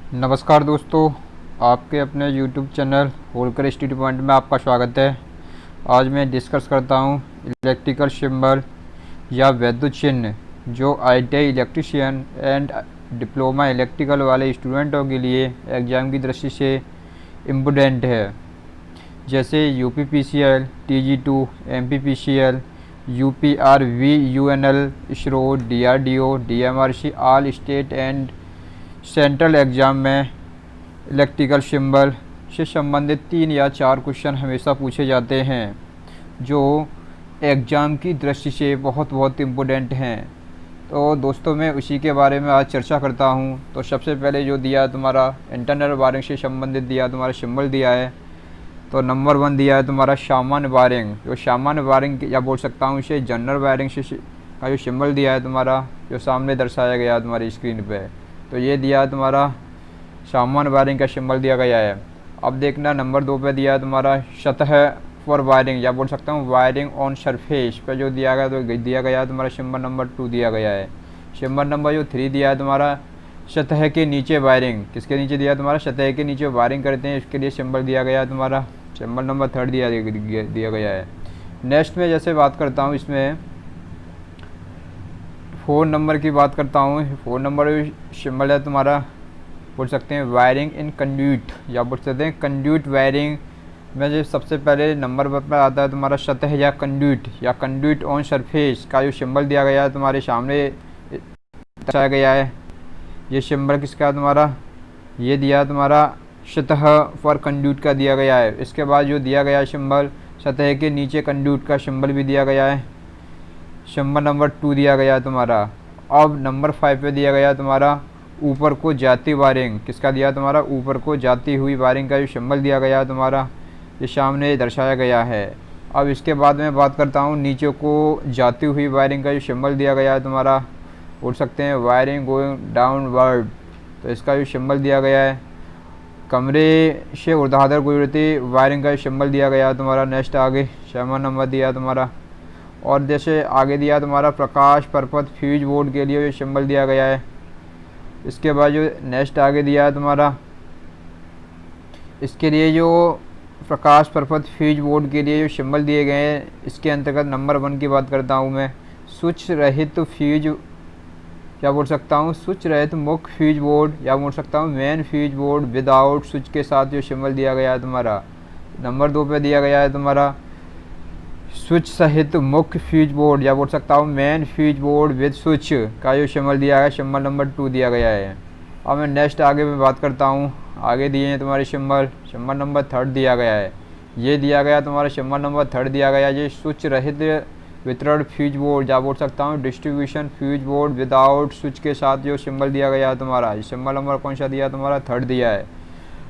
नमस्कार दोस्तों, आपके अपने YouTube channel Holkar study point में आपका स्वागत है। आज मैं डिस्कस करता हूँ इलेक्ट्रिकल सिंबल या वैद्युत चिन्ह जो ITI electrician and diploma electrical वाले स्टूडेंटों के लिए एग्ज़ाम की दृष्टि से इम्पोर्टेंट है। जैसे UPPCL, TG2, MPPCL, UPRV, UNL, ISRO, DRDO, DMRC all state and central exam में इलेक्ट्रिकल सिंबल से संबंधित 3 या 4 क्वेश्चन हमेशा पूछे जाते हैं जो एग्ज़ाम की दृष्टि से बहुत इम्पोर्टेंट हैं। तो दोस्तों मैं उसी के बारे में आज चर्चा करता हूं। तो सबसे पहले जो दिया तुम्हारा इंटरनल वायरिंग से संबंधित दिया तुम्हारा सिंबल दिया है। तो नंबर 1 दिया है तुम्हारा सामान्य वायरिंग। जो सामान्य वायरिंग या बोल सकता हूँ इसे जनरल वायरिंग से का जो सिंबल दिया है तुम्हारा, जो सामने दर्शाया गया है तुम्हारी स्क्रीन पे, तो ये दिया है तुम्हारा सामान्य वायरिंग का सिंबल दिया गया है। अब देखना नंबर 2 पे दिया है तुम्हारा सतह फॉर वायरिंग या बोल सकता हूँ वायरिंग ऑन सरफेस पे जो दिया गया तो दिया गया है तुम्हारा सिंबल नंबर 2 दिया गया है। सिंबल नंबर जो 3 दिया है तुम्हारा सतह के नीचे वायरिंग, किसके नीचे दिया है तुम्हारा सतह के नीचे वायरिंग करते हैं, इसके लिए सिंबल दिया गया है तुम्हारा सिंबल नंबर 3 दिया गया है। नेक्स्ट में जैसे बात करता हूँ इसमें 4 नंबर की बात करता हूँ। 4 नंबर सिंबल है तुम्हारा बोल सकते हैं वायरिंग इन कंड्यूट या बोल सकते हैं कंड्यूट वायरिंग में जो सबसे पहले नंबर पर आता है तुम्हारा सतह या कंड्यूट ऑन सरफेस का जो सिंबल दिया गया है तुम्हारे सामने दर्शाया गया है। ये सिंबल किसका है तुम्हारा, ये दिया तुम्हारा सतह फॉर कंड्यूट का दिया गया है। इसके बाद जो दिया गया है सिंबल सतह के नीचे कंड्यूट का सिंबल भी दिया गया है, सिंबल नंबर 2 दिया गया है तुम्हारा। अब नंबर 5 पे दिया गया तुम्हारा ऊपर को जाती वायरिंग, किसका दिया तुम्हारा ऊपर को जाती हुई वायरिंग का जो सिंबल दिया गया है तुम्हारा, ये सामने दर्शाया गया है। अब इसके बाद में बात करता हूँ नीचे को जाती हुई वायरिंग का जो सिंबल दिया गया है तुम्हारा, बोल सकते हैं वायरिंग गोइंग डाउनवर्ड, तो इसका जो सिंबल दिया गया है। कमरे से ऊर्ध्वाधर गुजरती वायरिंग का जो सिंबल दिया गया है तुम्हारा। नेक्स्ट आगे 7 नंबर दिया तुम्हारा। और जैसे आगे दिया तुम्हारा प्रकाश परपथ फ्यूज बोर्ड के लिए जो सिंबल दिया गया है। इसके बाद जो नेक्स्ट आगे दिया है तुम्हारा, इसके लिए जो प्रकाश परपथ फ्यूज बोर्ड के लिए जो सिंबल दिए गए हैं, इसके अंतर्गत नंबर 1 की बात करता हूँ मैं। स्विच रहित फ्यूज या बोल सकता हूँ स्विच रहित मुख्य फ्यूज बोर्ड या बोल सकता हूँ main fuse board without switch के साथ जो सिंबल दिया गया है तुम्हारा। नंबर 2 पे दिया गया है तुम्हारा स्विच सहित मुख्य फ्यूज बोर्ड या बोल सकता हूँ main fuse board with switch का जो सिंबल दिया है सिंबल नंबर 2 दिया गया है। अब मैं नेक्स्ट आगे में बात करता हूँ। आगे दिए हैं तुम्हारे सिंबल नंबर 3 दिया गया है। ये दिया गया तुम्हारा सिंबल नंबर 3 दिया गया है। ये स्विच रहित वितरण फ्यूज बोर्ड या बोल सकता हूँ distribution fuse board without switch के साथ जो सिंबल दिया गया है तुम्हारा, ये सिंबल नंबर कौन सा दिया तुम्हारा 3 दिया है।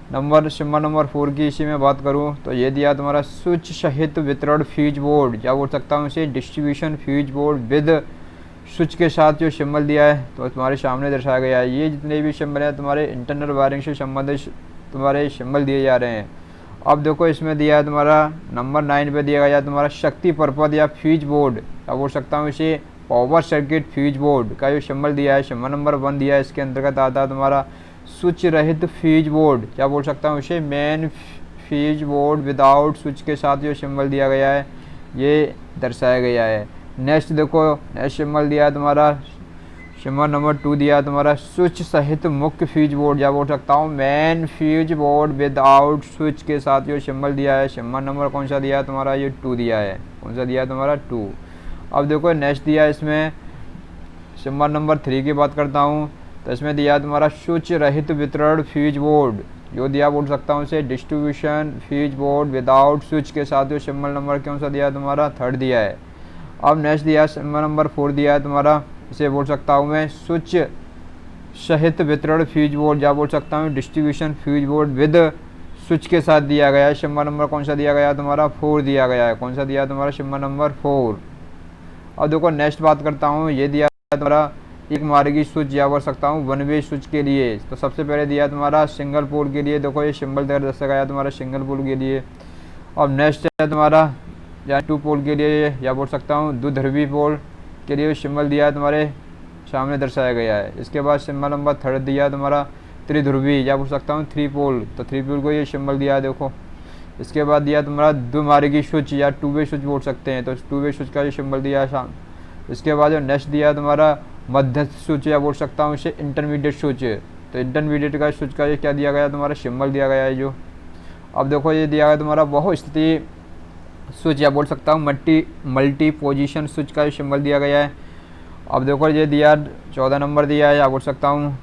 सिंबल नंबर 4 की इसी में बात करूं तो ये दिया तुम्हारा स्विच सहित वितरण फ्यूज बोर्ड या बोल सकता हूँ इसे distribution fuse board with switch के साथ जो सिंबल दिया है तो तुम्हारे सामने दर्शाया गया है। ये जितने भी सिंबल हैं तुम्हारे इंटरनल वायरिंग से संबंधित तुम्हारे सिंबल दिए जा रहे हैं। अब देखो इसमें दिया है तुम्हारा नंबर 9 पे दिया गया तुम्हारा शक्ति परपथ या फ्यूज बोर्ड या बोल सकता हूँ इसे पावर सर्किट फ्यूज बोर्ड का जो सिंबल दिया है सिंबल नंबर 1 दिया है। इसके अंतर्गत आता है तुम्हारा स्विच रहित फ्यूज बोर्ड या बोल सकता हूँ इसे main fuse board without switch के साथ जो सिंबल दिया गया है ये दर्शाया गया है। नेक्स्ट देखो नेक्स्ट सिंबल दिया है तुम्हारा सिंबल नंबर 2 दिया है तुम्हारा स्विच सहित मुख्य फ्यूज बोर्ड या बोल सकता हूँ main fuse board without switch के साथ जो सिंबल दिया है सिंबल नंबर कौन सा दिया है तुम्हारा, ये 2 दिया है। कौन सा दिया है तुम्हारा 2। अब देखो नेक्स्ट दिया है इसमें सिंबल नंबर 3 की बात करता हूँ तो इसमें दिया तुम्हारा स्विच रहित वितरण फ्यूज बोर्ड जो दिया बोल सकता हूँ इसे distribution fuse board without switch के साथ जो सिंबल नंबर कौन सा दिया तुम्हारा 3 दिया है। अब नेक्स्ट दिया सिंबल नंबर 4 दिया है तुम्हारा, इसे बोल सकता हूँ मैं स्विच सहित वितरण फ्यूज बोर्ड या बोल सकता हूँ distribution fuse board with switch के साथ दिया गया है। सिंबल नंबर कौन सा दिया गया तुम्हारा 4 दिया गया है। कौन सा दिया तुम्हारा सिंबल नंबर 4। अब देखो नेक्स्ट बात करता हूँ। ये दिया तुम्हारा एक मार्गी स्विच या बोल सकता हूँ 1 वे स्विच के लिए। तो सबसे पहले दिया तुम्हारा सिंगल पोल के लिए, देखो ये सिंबल दर्शाया गया तुम्हारा सिंगल पोल के लिए। अब नेक्स्ट है तुम्हारा या 2 पोल के लिए या बोल सकता हूँ द्विध्रुवी पोल के लिए सिंबल दिया है तुम्हारे सामने दर्शाया गया है। इसके बाद सिंबल नंबर 3 दिया तुम्हारा त्रिध्रुवी या बोल सकता हूँ थ्री पोल, तो थ्री पोल को ये सिंबल दिया है देखो। इसके बाद दिया तुम्हारा द्विमार्गी स्विच या टू वे स्विच बोल सकते हैं, तो टू वे स्विच का ये सिंबल दिया है शाम। इसके बाद जो नेक्स्ट दिया है तुम्हारा मध्यस्थ स्विच या बोल सकता हूँ इसे इंटरमीडिएट स्विच, तो इंटरमीडिएट का स्विच का ये क्या दिया गया तुम्हारा सिंबल दिया गया है जो। अब देखो ये दिया गया तुम्हारा बहुस्थिति स्विच या बोल सकता हूँ मल्टी पोजीशन स्विच का सिंबल दिया गया है। अब देखो ये दिया 14 नंबर दिया है या बोल सकता हूँ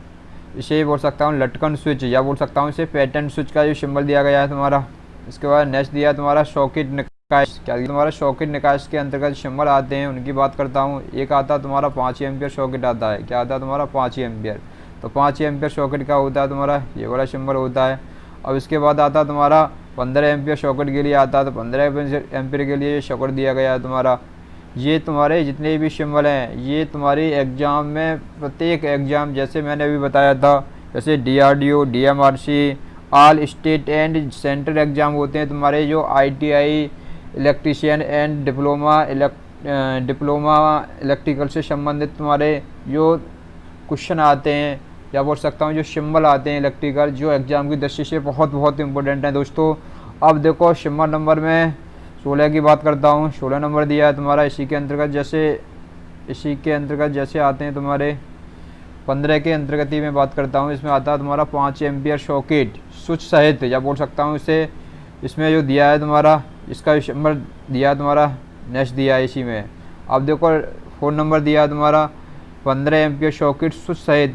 इसे बोल सकता हूँ लटकन स्विच या बोल सकता हूँ इसे पैटर्न स्विच का जो सिंबल दिया गया है तुम्हारा। इसके बाद नेक्स्ट दिया तुम्हारा सॉकेट निकास, क्या तुम्हारा सॉकेट निकास के अंतर्गत सिंबल आते हैं उनकी बात करता हूँ। एक आता तुम्हारा 5 एम्पियर सॉकेट आता है, क्या आता है तुम्हारा 5 एम्पियर, तो 5 एम्पियर सॉकेट का होता है तुम्हारा ये वाला सिंबल होता है। अब इसके बाद आता तुम्हारा 15 एम्पियर सॉकेट के लिए आता है, तो 15 एम्पियर के लिए ये सॉकेट दिया गया है तुम्हारा। ये तुम्हारे जितने भी सिंबल हैं ये तुम्हारी एग्ज़ाम में प्रत्येक एग्ज़ाम जैसे मैंने अभी बताया था, जैसे DRDO, DMRC, all state and central exam होते हैं तुम्हारे, जो ITI electrician and diploma electrical से संबंधित तुम्हारे जो क्वेश्चन आते हैं या बोल सकता हूँ जो सिंबल आते हैं इलेक्ट्रिकल, जो एग्ज़ाम की दृष्टि से बहुत इंपॉर्टेंट है दोस्तों। अब देखो सिंबल नंबर में 16 की बात करता हूँ। 16 नंबर दिया है तुम्हारा, इसी के अंतर्गत जैसे आते हैं तुम्हारे 15 के अंतर्गत ही मैं बात करता हूँ। इसमें आता है तुम्हारा 5 एम्पियर सॉकेट स्विच सहित या बोल सकता हूँ इसे, इसमें जो दिया है तुम्हारा इसका सिंबल दिया है तुम्हारा नेक्स्ट दिया है इसी में। अब देखो 4 नंबर दिया है तुम्हारा 15 एम्पियर सॉकेट स्विच सहित,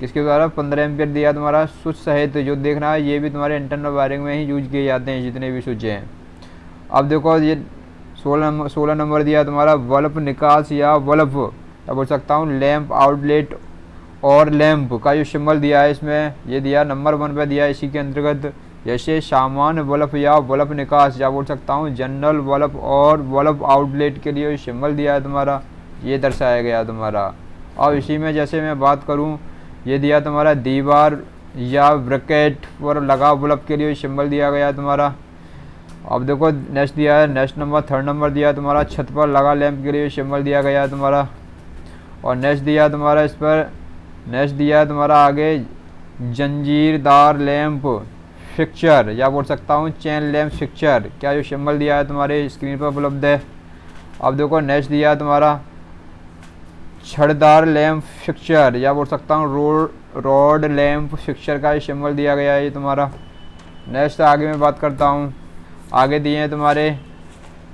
किसके द्वारा 15 एम्पियर दिया तुम्हारा स्विच सहित, जो देखना है ये भी तुम्हारे इंटरनल वायरिंग में ही यूज किए जाते हैं जितने भी स्विच हैं। अब देखो ये 16 नंबर दिया तुम्हारा बल्ब निकास या बल्ब या बोल सकता हूँ लैंप आउटलेट और लैंप का जो सिंबल दिया है इसमें, ये दिया नंबर 1 पे दिया है इसी के अंतर्गत। जैसे सामान्य बल्ब या बल्ब निकास या बोल सकता हूँ जनरल बल्ब और बल्ब आउटलेट के लिए सिंबल दिया है तुम्हारा, ये दर्शाया गया तुम्हारा। और इसी में जैसे मैं बात करूँ ये दिया तुम्हारा दीवार या ब्रैकेट पर लगा बल्ब के लिए सिंबल दिया गया तुम्हारा। अब देखो नेक्स्ट दिया है नेक्स्ट नंबर 3rd नंबर दिया है तुम्हारा छत पर लगा लैंप के लिए सिंबल दिया गया है तुम्हारा। और नेक्स्ट दिया तुम्हारा इस पर नेक्स्ट दिया है तुम्हारा आगे जंजीरदार लैंप फिक्चर या बोल सकता हूँ चेन लैंप फिक्चर, क्या जो सिंबल दिया है तुम्हारे स्क्रीन पर उपलब्ध है। अब देखो नेक्स्ट दिया है तुम्हारा छड़दार लैंप फिक्चर या बोल सकता हूँ रोड लैंप फिक्चर का सिंबल दिया गया है ये तुम्हारा। नेक्स्ट आगे मैं बात करता हूँ, आगे दिए हैं तुम्हारे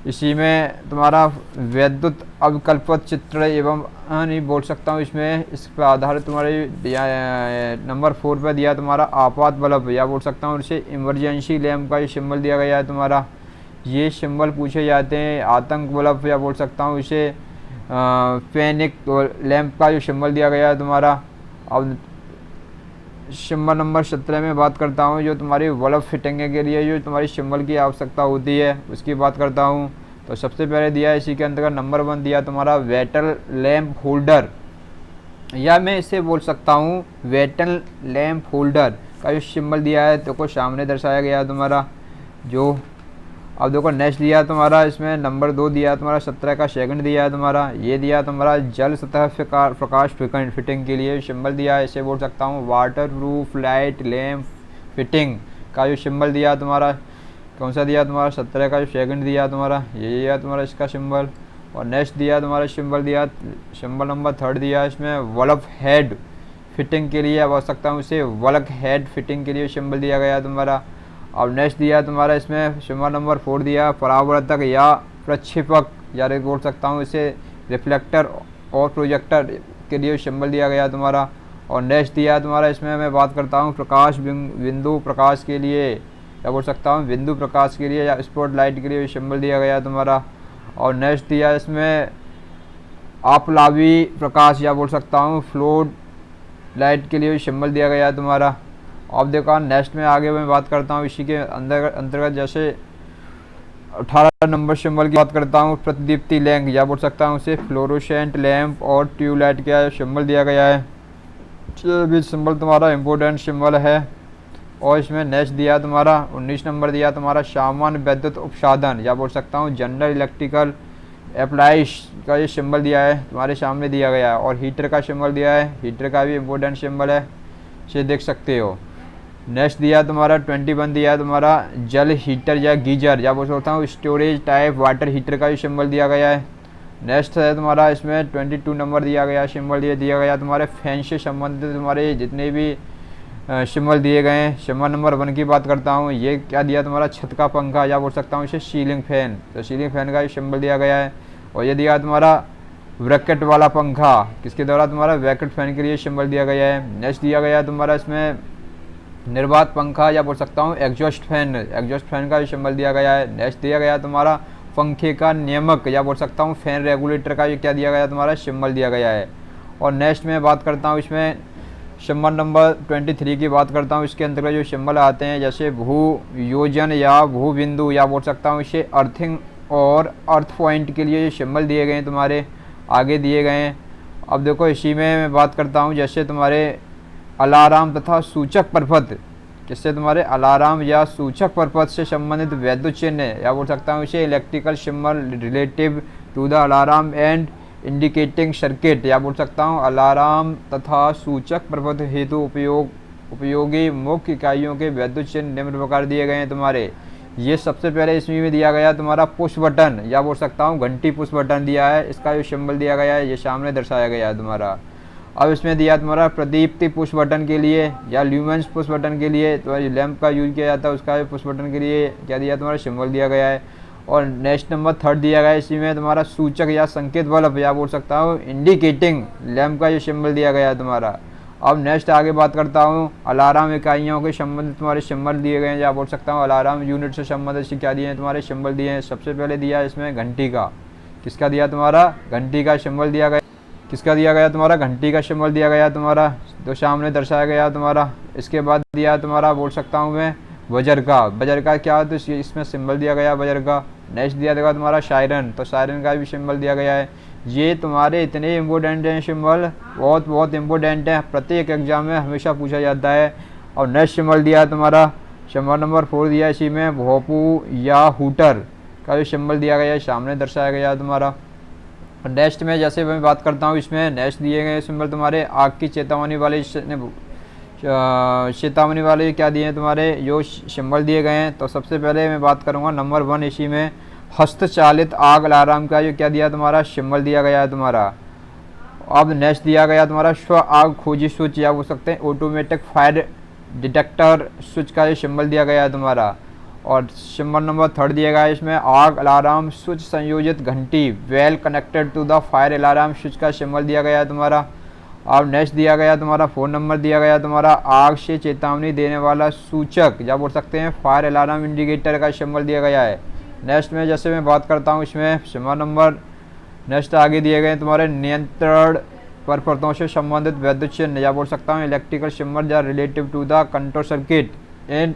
इसी में तुम्हारा वैद्युत अविकल्पित चित्र एवं नहीं बोल सकता हूँ इसमें, इस पर आधारित तुम्हारे नंबर 4 पर दिया तुम्हारा आपात बल्ब या बोल सकता हूँ इसे इमरजेंसी लैंप का ये सिंबल दिया गया है तुम्हारा। ये सिंबल पूछे जाते हैं आतंक बल्ब या बोल सकता हूँ इसे पैनिक लैंप का जो सिंबल दिया गया है तुम्हारा। अब सिंबल नंबर 17 में बात करता हूँ, जो तुम्हारी बल्ब फिटिंग के लिए जो तुम्हारी सिंबल की आवश्यकता होती है उसकी बात करता हूँ। तो सबसे पहले दिया इसी के अंतर्गत नंबर 1 दिया तुम्हारा वेटल लैंप होल्डर या मैं इसे बोल सकता हूँ वेटल लैंप होल्डर का जो सिंबल दिया है तो को सामने दर्शाया गया है तुम्हारा जो। अब देखो नेक्स्ट दिया तुम्हारा इसमें नंबर 2 दिया तुम्हारा 17 का सेकंड दिया है तुम्हारा, ये दिया तुम्हारा जल सतह प्रकाश फिटिंग के लिए सिंबल दिया है, इसे बोल सकता हूँ water proof light lamp fitting का जो सिंबल दिया तुम्हारा। कौन सा दिया तुम्हारा 17 का जो सेकंड दिया तुम्हारा, ये दिया तुम्हारा इसका सिंबल। और नेक्स्ट दिया तुम्हारा सिंबल दिया सिंबल नंबर 3 दिया इसमें वल्ब हेड फिटिंग के लिए बोल सकता हूँ इसे वल्ब हेड फिटिंग के लिए सिंबल दिया गया तुम्हारा। अब नेक्स्ट दिया तुम्हारा इसमें सिंबल नंबर 4 दिया परावर्तक या प्रक्षेपक या बोल सकता हूँ इसे रिफ्लेक्टर और प्रोजेक्टर के लिए सिंबल दिया गया तुम्हारा। और नेक्स्ट दिया तुम्हारा इसमें मैं बात करता हूँ प्रकाश बिंदु प्रकाश के लिए या बोल सकता हूँ बिंदु प्रकाश के लिए या स्पॉट लाइट के लिए सिंबल दिया गया तुम्हारा। और नेक्स्ट दिया इसमें आपलावी प्रकाश या बोल सकता हूँ फ्लोट लाइट के लिए सिंबल दिया गया है तुम्हारा। अब देखो नेक्स्ट में आगे मैं बात करता हूँ इसी के अंतर्गत जैसे 18 नंबर सिंबल की बात करता हूँ प्रतिदीप्ति लैंप या बोल सकता हूँ उसे फ्लोरोसेंट लैंप और ट्यूबलाइट का सिंबल दिया गया है। ये भी सिंबल तुम्हारा इम्पोर्टेंट सिंबल है। और इसमें नेक्स्ट दिया तुम्हारा 19 नंबर दिया तुम्हारा सामान्य विद्युत उपसाधन या बोल सकता हूँ जनरल इलेक्ट्रिकल अप्लाइंस का ये सिंबल दिया है तुम्हारे सामने दिया गया है। और हीटर का सिंबल दिया है, हीटर का भी इम्पोर्टेंट सिंबल है। से देख सकते हो। नेक्स्ट दिया तुम्हारा 21 दिया तुम्हारा जल हीटर या गीजर या बोल सकता हूँ स्टोरेज टाइप वाटर हीटर का भी सिंबल दिया गया है। नेक्स्ट है तुम्हारा इसमें 22 नंबर दिया गया सिंबल दिया गया तुम्हारे फैन से संबंधित तुम्हारे जितने भी सिंबल दिए गए हैं। सिंबल नंबर 1 की बात करता हूँ, ये क्या दिया तुम्हारा छत का पंखा या बोल सकता हूँ इसे सीलिंग फैन, तो सीलिंग फैन का भी सिंबल दिया गया है। और ये दिया तुम्हारा ब्रैकेट वाला पंखा, किसके द्वारा तुम्हारा ब्रैकेट फैन के लिए सिंबल दिया गया है। नेक्स्ट दिया गया है तुम्हारा इसमें निर्वात पंखा या बोल सकता हूँ एग्जॉस्ट फैन का भी सिंबल दिया गया है। नेक्स्ट दिया गया तुम्हारा पंखे का नियामक या बोल सकता हूँ फैन रेगुलेटर का ये क्या दिया गया तुम्हारा सिंबल दिया गया है। और नेक्स्ट में बात करता हूँ इसमें सिंबल नंबर 23 की बात करता हूँ। इसके अंतर्गत जो सिंबल आते हैं जैसे भू योजन या भू बिंदु या बोल सकता हूँ इसे अर्थिंग और अर्थ पॉइंट के लिए जो सिंबल दिए गए हैं तुम्हारे आगे दिए गए हैं। अब देखो इसी में मैं बात करता हूँ जैसे तुम्हारे अलार्म तथा सूचक परपथ, किससे तुम्हारे अलार्म या सूचक परपथ से संबंधित वैद्युत चिन्ह या बोल सकता हूँ इसे electrical symbol relative to the alarm and indicating circuit या बोल सकता हूँ अलार्म तथा सूचक परपथ हेतु उपयोगी मुख्य इकाइयों के वैद्युत चिन्ह निम्न प्रकार दिए गए हैं तुम्हारे। ये सबसे पहले इसमें में दिया गया तुम्हारा पुश बटन या बोल सकता हूँ घंटी पुश बटन दिया है, इसका जो सिंबल दिया गया है ये सामने दर्शाया गया है तुम्हारा। अब इसमें दिया तुम्हारा प्रदीप्ति पुश बटन के लिए या ल्यूमेंस पुश बटन के लिए तो लैंप का यूज किया जाता है उसका पुश बटन के लिए क्या दिया तुम्हारा सिंबल दिया गया है। और नेक्स्ट नंबर 3 दिया गया है, इसी में तुम्हारा सूचक या संकेत बल्ब या बोल सकता हूँ इंडिकेटिंग लैंप का ये सिंबल दिया गया है तुम्हारा। अब नेक्स्ट आगे बात करता हूँ अलार्म इकाइयों के संबंधित तुम्हारे सिंबल दिए गए हैं या बोल सकता हूँ अलार्म यूनिट से संबंधित क्या दिए हैं तुम्हारे सिंबल दिए हैं। सबसे पहले दिया है इसमें घंटी का, किसका दिया तुम्हारा घंटी का सिंबल दिया गया, किसका दिया गया तुम्हारा घंटी का सिंबल दिया गया तुम्हारा तो सामने दर्शाया गया तुम्हारा। इसके बाद दिया तुम्हारा बोल सकता हूँ मैं बजर का क्या है तो इसमें सिंबल दिया गया बजर का। नेक्स्ट दिया देगा तुम्हारा सायरन, तो सायरन का भी सिंबल दिया गया है। ये तुम्हारे इतने इम्पोर्टेंट हैं सिंबल, बहुत इम्पोर्टेंट है, प्रत्येक एग्जाम में हमेशा पूछा जाता है। और नेक्स्ट सिंबल दिया है तुम्हारा सिंबल नंबर 4 दिया है, इसी में भोपू या हूटर का भी सिंबल दिया गया है, सामने दर्शाया गया है तुम्हारा। नेक्स्ट में जैसे मैं बात करता हूँ इसमें नेक्स्ट दिए गए सिंबल तुम्हारे आग की चेतावनी वाले क्या दिए हैं तुम्हारे जो सिंबल दिए गए हैं। तो सबसे पहले मैं बात करूँगा नंबर 1 इसी में हस्तचालित आग अलार्म का जो क्या दिया तुम्हारा सिंबल दिया गया है तुम्हारा। अब नेक्स्ट दिया गया तुम्हारा स्व आग खोजी स्विच या बोल सकते हैं ऑटोमेटिक फायर डिटेक्टर स्विच का जो सिंबल दिया गया है तुम्हारा। और सिंबल नंबर 3 दिया गया है इसमें आग अलार्म स्विच संयोजित घंटी bell connected to the fire alarm switch का सिंबल दिया गया है तुम्हारा। अब नेक्स्ट दिया गया तुम्हारा 4 नंबर दिया गया तुम्हारा आग से चेतावनी देने वाला सूचक या बोल सकते हैं फायर अलार्म इंडिकेटर का सिंबल दिया गया है। नेक्स्ट में जैसे मैं बात करता हूँ इसमें सिंबल नंबर नेक्स्ट आगे दिए गए तुम्हारे नियंत्रण परतों से संबंधित वैद्युत चिन्ह या बोल सकता हूँ इलेक्ट्रिकल सिंबल या relative to the control circuit and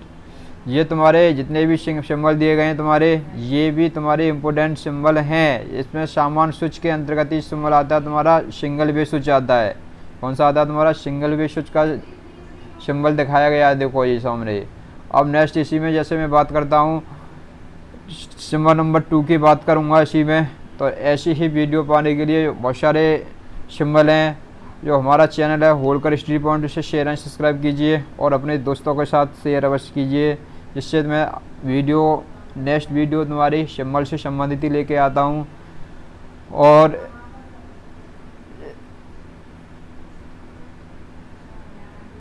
ये तुम्हारे जितने भी सिंबल दिए गए हैं तुम्हारे ये भी तुम्हारे इम्पोर्टेंट सिंबल हैं। इसमें सामान्य स्विच के अंतर्गत ही सिंबल आता है तुम्हारा सिंगल वे स्विच आता है। कौन सा आता है तुम्हारा सिंगल वे स्विच का सिंबल दिखाया गया है, देखो ये सामने। अब नेक्स्ट इसी में जैसे मैं बात करता हूँ सिंबल नंबर 2 की बात करूँगा इसी में। तो ऐसी ही वीडियो पाने के लिए बहुत सारे सिंबल हैं जो हमारा चैनल है होलकर हिस्ट्री पॉइंट, उसे शेयर एंड सब्सक्राइब कीजिए और अपने दोस्तों के साथ शेयर अवश्य कीजिए, जिससे मैं नेक्स्ट वीडियो तुम्हारी सिंबल से संबंधित ही लेके आता हूँ। और